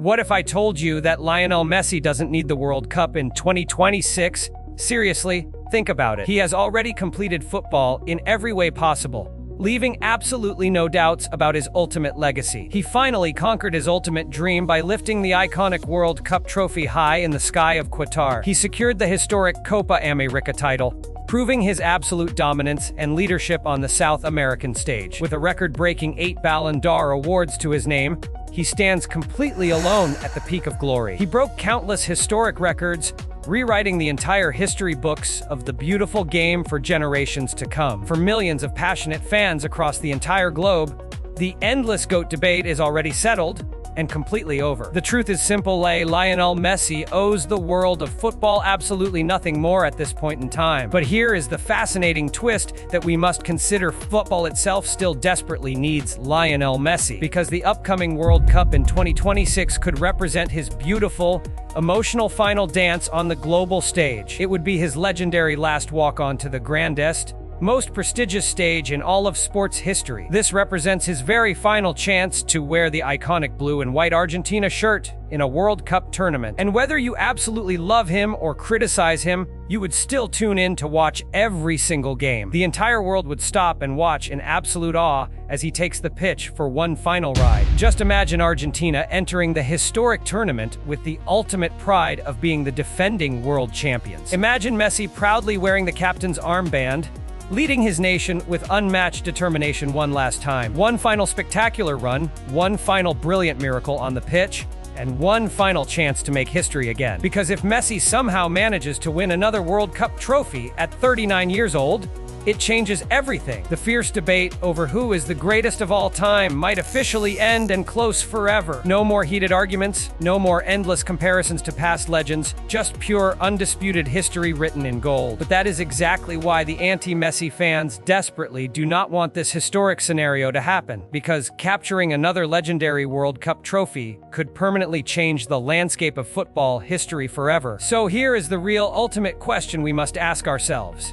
What if I told you that Lionel Messi doesn't need the World Cup in 2026? Seriously, think about it. He has already completed football in every way possible, leaving absolutely no doubts about his ultimate legacy. He finally conquered his ultimate dream by lifting the iconic World Cup trophy high in the sky of Qatar. He secured the historic Copa America title, proving his absolute dominance and leadership on the South American stage. With a record-breaking 8 Ballon d'Or awards to his name, he stands completely alone at the peak of glory. He broke countless historic records, rewriting the entire history books of the beautiful game for generations to come. For millions of passionate fans across the entire globe, the endless GOAT debate is already settled and completely over. The truth is simple, Lionel Messi owes the world of football absolutely nothing more at this point in time. But here is the fascinating twist that we must consider: football itself still desperately needs Lionel Messi, because the upcoming World Cup in 2026 could represent his beautiful, emotional final dance on the global stage. It would be his legendary last walk onto the grandest, most prestigious stage in all of sports history. This represents his very final chance to wear the iconic blue and white Argentina shirt in a World Cup tournament. And whether you absolutely love him or criticize him, you would still tune in to watch every single game. The entire world would stop and watch in absolute awe as he takes the pitch for one final ride. Just imagine Argentina entering the historic tournament with the ultimate pride of being the defending world champions. Imagine Messi proudly wearing the captain's armband, leading his nation with unmatched determination one last time. One final spectacular run, one final brilliant miracle on the pitch, and one final chance to make history again. Because if Messi somehow manages to win another World Cup trophy at 39 years old, it changes everything. The fierce debate over who is the greatest of all time might officially end and close forever. No more heated arguments, no more endless comparisons to past legends, just pure, undisputed history written in gold. But that is exactly why the anti-Messi fans desperately do not want this historic scenario to happen, because capturing another legendary World Cup trophy could permanently change the landscape of football history forever. So here is the real ultimate question we must ask ourselves.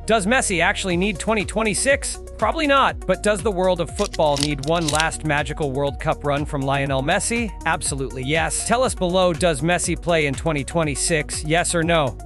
Does Messi actually need 2026? Probably not. But does the world of football need one last magical World Cup run from Lionel Messi? Absolutely yes. Tell us below, does Messi play in 2026? Yes or no?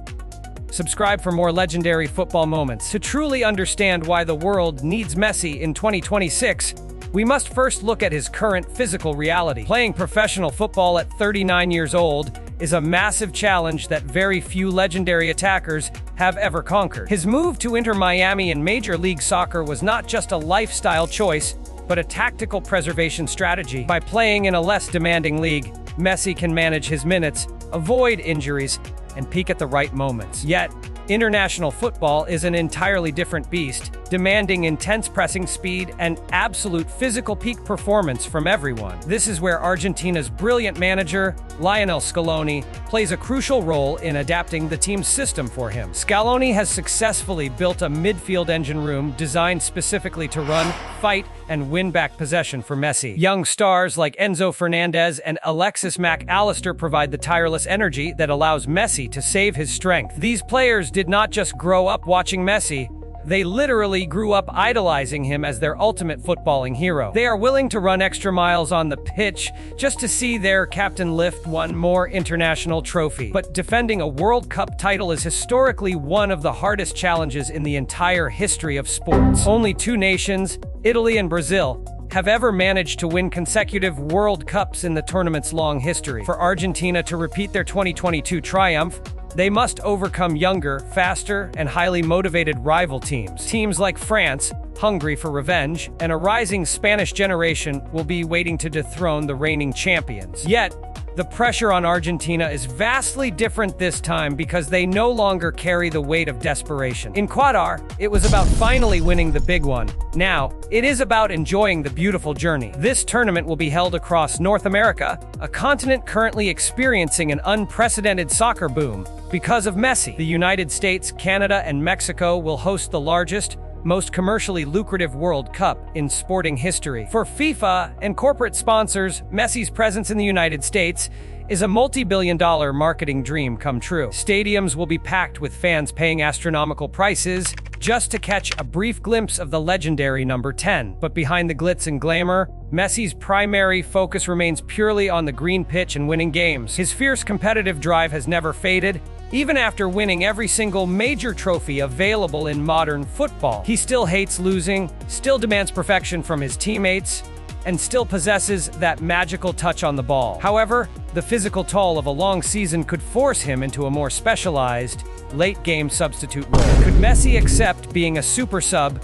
Subscribe for more legendary football moments. To truly understand why the world needs Messi in 2026, we must first look at his current physical reality. Playing professional football at 39 years old is a massive challenge that very few legendary attackers have ever conquered. His move to Inter Miami in Major League Soccer was not just a lifestyle choice, but a tactical preservation strategy. By playing in a less demanding league, Messi can manage his minutes, avoid injuries, and peak at the right moments. Yet, international football is an entirely different beast, demanding intense pressing speed and absolute physical peak performance from everyone. This is where Argentina's brilliant manager, Lionel Scaloni, plays a crucial role in adapting the team's system for him. Scaloni has successfully built a midfield engine room designed specifically to run, fight, and win back possession for Messi. Young stars like Enzo Fernandez and Alexis Mac Allister provide the tireless energy that allows Messi to save his strength. These players did not just grow up watching Messi, they literally grew up idolizing him as their ultimate footballing hero. They are willing to run extra miles on the pitch just to see their captain lift one more international trophy. But defending a World Cup title is historically one of the hardest challenges in the entire history of sports. Only two nations, Italy and Brazil, have ever managed to win consecutive World Cups in the tournament's long history. For Argentina to repeat their 2022 triumph, they must overcome younger, faster, and highly motivated rival teams. Teams like France, hungry for revenge, and a rising Spanish generation will be waiting to dethrone the reigning champions. Yet, the pressure on Argentina is vastly different this time because they no longer carry the weight of desperation. In Qatar, it was about finally winning the big one. Now, it is about enjoying the beautiful journey. This tournament will be held across North America, a continent currently experiencing an unprecedented soccer boom because of Messi. The United States, Canada, and Mexico will host the largest, most commercially lucrative World Cup in sporting history. For FIFA and corporate sponsors, Messi's presence in the United States is a multi-billion-dollar marketing dream come true. Stadiums will be packed with fans paying astronomical prices just to catch a brief glimpse of the legendary number 10. But behind the glitz and glamour, Messi's primary focus remains purely on the green pitch and winning games. His fierce competitive drive has never faded. Even after winning every single major trophy available in modern football, he still hates losing, still demands perfection from his teammates, and still possesses that magical touch on the ball. However, the physical toll of a long season could force him into a more specialized, late-game substitute role. Could Messi accept being a super sub,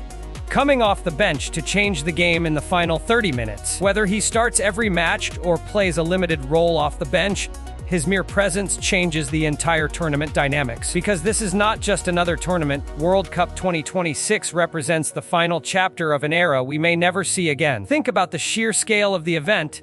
coming off the bench to change the game in the final 30 minutes? Whether he starts every match or plays a limited role off the bench, his mere presence changes the entire tournament dynamics. Because this is not just another tournament, World Cup 2026 represents the final chapter of an era we may never see again. Think about the sheer scale of the event.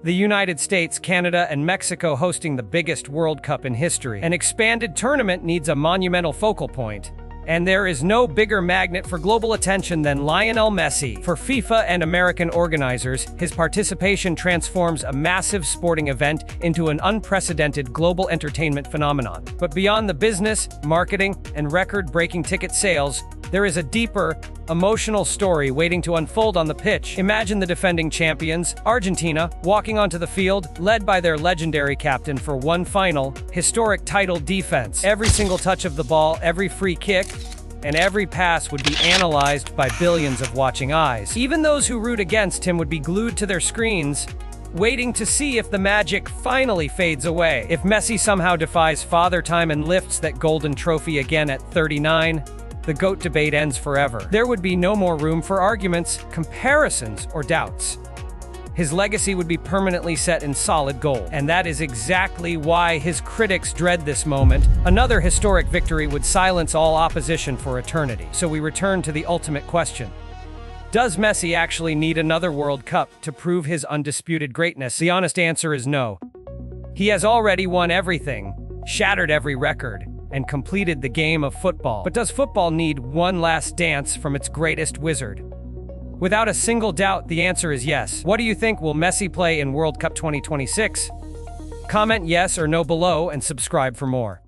The United States, Canada, and Mexico hosting the biggest World Cup in history. An expanded tournament needs a monumental focal point. And there is no bigger magnet for global attention than Lionel Messi. For FIFA and American organizers, his participation transforms a massive sporting event into an unprecedented global entertainment phenomenon. But beyond the business, marketing, and record-breaking ticket sales, there is a deeper, emotional story waiting to unfold on the pitch. Imagine the defending champions, Argentina, walking onto the field, led by their legendary captain for one final, historic title defense. Every single touch of the ball, every free kick, and every pass would be analyzed by billions of watching eyes. Even those who root against him would be glued to their screens, waiting to see if the magic finally fades away. If Messi somehow defies Father Time and lifts that golden trophy again at 39, the GOAT debate ends forever. There would be no more room for arguments, comparisons, or doubts. His legacy would be permanently set in solid gold. And that is exactly why his critics dread this moment. Another historic victory would silence all opposition for eternity. So we return to the ultimate question. Does Messi actually need another World Cup to prove his undisputed greatness? The honest answer is no. He has already won everything, shattered every record, and completed the game of football. But does football need one last dance from its greatest wizard? Without a single doubt, the answer is yes. What do you think? Will Messi play in World Cup 2026? Comment yes or no below and subscribe for more.